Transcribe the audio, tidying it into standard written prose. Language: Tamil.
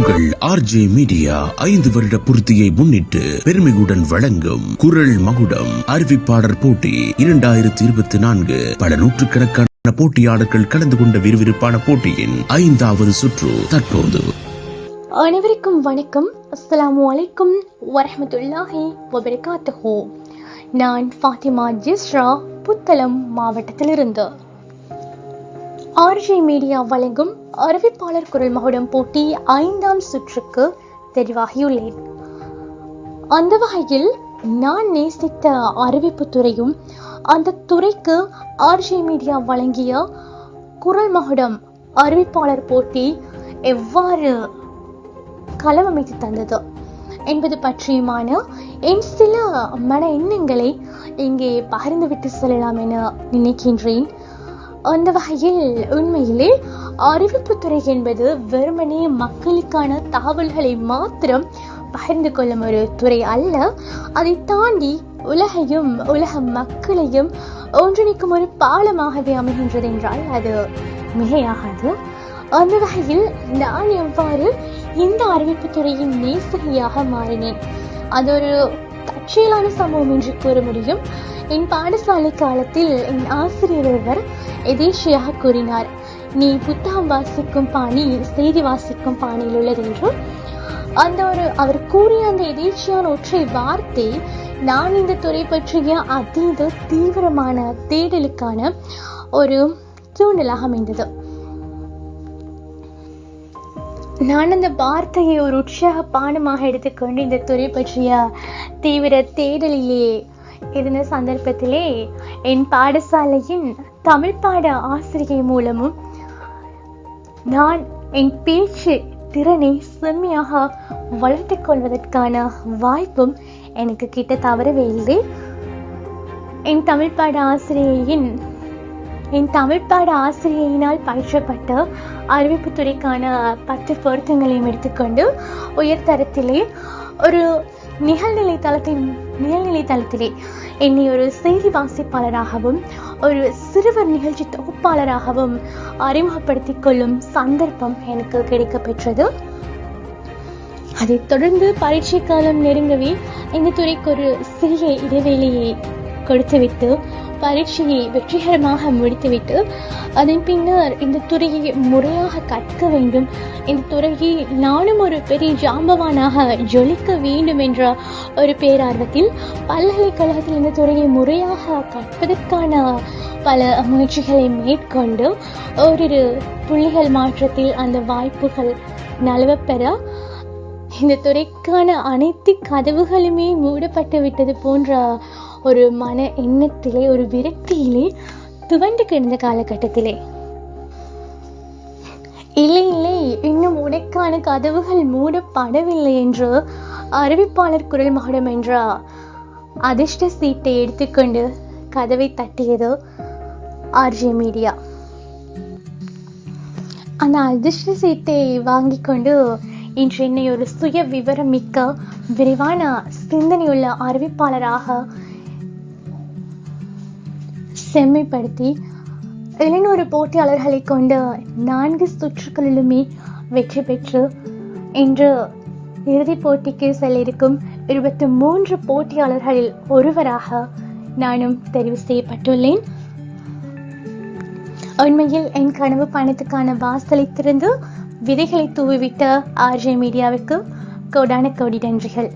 உங்கள் ஆர்ஜே மீடியா 5 வருட பூர்த்தியை முன்னிட்டு பெருமையுடன் வழங்கும் குரல் மகுடம் அறிவிப்பாளர் போட்டி 2024. பல நூற்றுக்கணக்கான போட்டியாளர்கள் கலந்து கொண்ட விறுவிறுப்பான போட்டியின் 5வது சுற்று தற்போது. அனைவருக்கும் வணக்கம். அஸ்ஸலாமு அலைக்கும் வரஹ்மத்துல்லாஹி வபரகாத்துஹு. நான் ஃபாத்திமா ஜிஸ்ரா, புத்தளம் மாவட்டத்திலிருந்து. ஆர்ஜே மீடியா வழங்கும் அறிவிப்பாளர் குரல் மகுடம் போட்டி 5ஆம் சுற்றுக்கு தெரிவாகியுள்ளேன். அந்த வகையில் நான் நேசித்த அறிவிப்பு துறையும் அந்த துறைக்கு ஆர்ஜே மீடியா வழங்கிய குரல் மகுடம் அறிவிப்பாளர் போட்டி எவ்வாறு களமமைத்து தந்தது என்பது பற்றியுமான என் சில மன எண்ணங்களை இங்கே பகிர்ந்துவிட்டு செல்லலாம் என நினைக்கின்றேன். அந்த வகையில் உண்மையிலே அறிவிப்பு துறை என்பது வெறுமனே மக்களுக்கான தகவல்களை மாத்திரம் பகிர்ந்து கொள்ளும் ஒரு துறை அல்ல. அதை தாண்டி உலகையும் உலக மக்களையும் ஒன்றிணைக்கும் ஒரு பாலமாகவே அமைகின்றது என்றால் அது மிகையாகாது. அந்த வகையில் நான் எவ்வாறு இந்த அறிவிப்பு துறையின் நேசகியாக மாறினேன், அது ஒரு தற்செயலான சம்பவம் என்று கூற முடியும். என் பாடசாலை காலத்தில் என் ஆசிரியர் ஒருவர் எதேச்சியாக கூறினார், நீ புத்தகம் வாசிக்கும் பாணி செய்தி வாசிக்கும் பாணியில் உள்ளது என்று. அவர் கூறிய அந்த எதேச்சியான ஒற்றை வார்த்தை நான் இந்த துறை பற்றிய அதீத தீவிரமான தேடலுக்கான ஒரு தூண்டலாக அமைந்தது. நான் அந்த வார்த்தையை ஒரு உற்சாக பானமாக எடுத்துக்கொண்டு இந்த துறை பற்றிய தீவிர தேடலிலே இருந்த சந்தர்ப்பத்திலே என் பாடசாலையின் தமிழ் பாட ஆசிரியை மூலமும் நான் என் பேச்சு திறனை செம்மையாக வளர்த்துக் கொள்வதற்கான வாய்ப்பும் எனக்கு கிட்ட தவறவே இல்லை. என் தமிழ் பாட ஆசிரியையினால் பயிற்றப்பட்ட அறிவிப்பு துறைக்கான 10 பொருத்தங்களையும் எடுத்துக்கொண்டு உயர்தரத்திலே ஒரு நிகழ்நிலை தளத்திலே என்னை ஒரு செய்தி வாசிப்பாளராகவும் ஒரு சிறுவர் நிகழ்ச்சி தொகுப்பாளராகவும் அறிமுகப்படுத்திக் கொள்ளும் சந்தர்ப்பம் எனக்கு கிடைக்க பெற்றது. அதைத் தொடர்ந்து பரீட்சை காலம் நெருங்கவே இந்த துறைக்கு ஒரு சிறிய இடைவேளையை கொடுத்துவிட்டு பரீட்சையை வெற்றிகரமாக முடித்துவிட்டு அதன் பின்னர் இந்த துறையை முறையாக கற்க வேண்டும், இந்த துறையை நானும் ஒரு பெரிய ஜாம்பவானாக ஜொலிக்க வேண்டும் என்ற ஒரு பேரார்வத்தில் பல்கலைக்கழகத்தில் இந்த துறையை முறையாக கற்பதற்கான பல முயற்சிகளை மேற்கொண்டு ஓரிரு புள்ளிகள் மாற்றத்தில் அந்த வாய்ப்புகள் நழுவப்பெற இந்த துறைக்கான அனைத்து கதவுகளுமே மூடப்பட்டு விட்டது போன்ற ஒரு மன எண்ணத்திலே, ஒரு விரக்தியிலே துவண்டு கிடந்த காலகட்டத்திலே, இல்லை இன்னும் உனக்கான கதவுகள் மூடப்படவில்லை என்று அறிவிப்பாளர் குரல் மகுடம் என்ற அதிர்ஷ்ட சீட்டை எடுத்துக்கொண்டு கதவை தட்டியது ஆர்ஜே மீடியா. அந்த அதிர்ஷ்ட சீட்டை வாங்கி கொண்டு இன்று என்னை ஒரு சுய விவரம் மிக்க விரிவான சிந்தனையுள்ள அறிவிப்பாளராக செம்மைப்படுத்தி 700 போட்டியாளர்களை கொண்ட 4 சுற்றுகளிலுமே வெற்றி பெற்று இன்று இறுதிப் போட்டிக்கு செல்ல இருக்கும் 23 போட்டியாளர்களில் ஒருவராக நானும் தெரிவு செய்யப்பட்டுள்ளேன். உண்மையில் என் கனவு பயணத்துக்கான வாசலை திறந்து விதைகளை தூவிவிட்ட ஆர்ஜே மீடியாவுக்கு கோடான கோடி நன்றிகள்.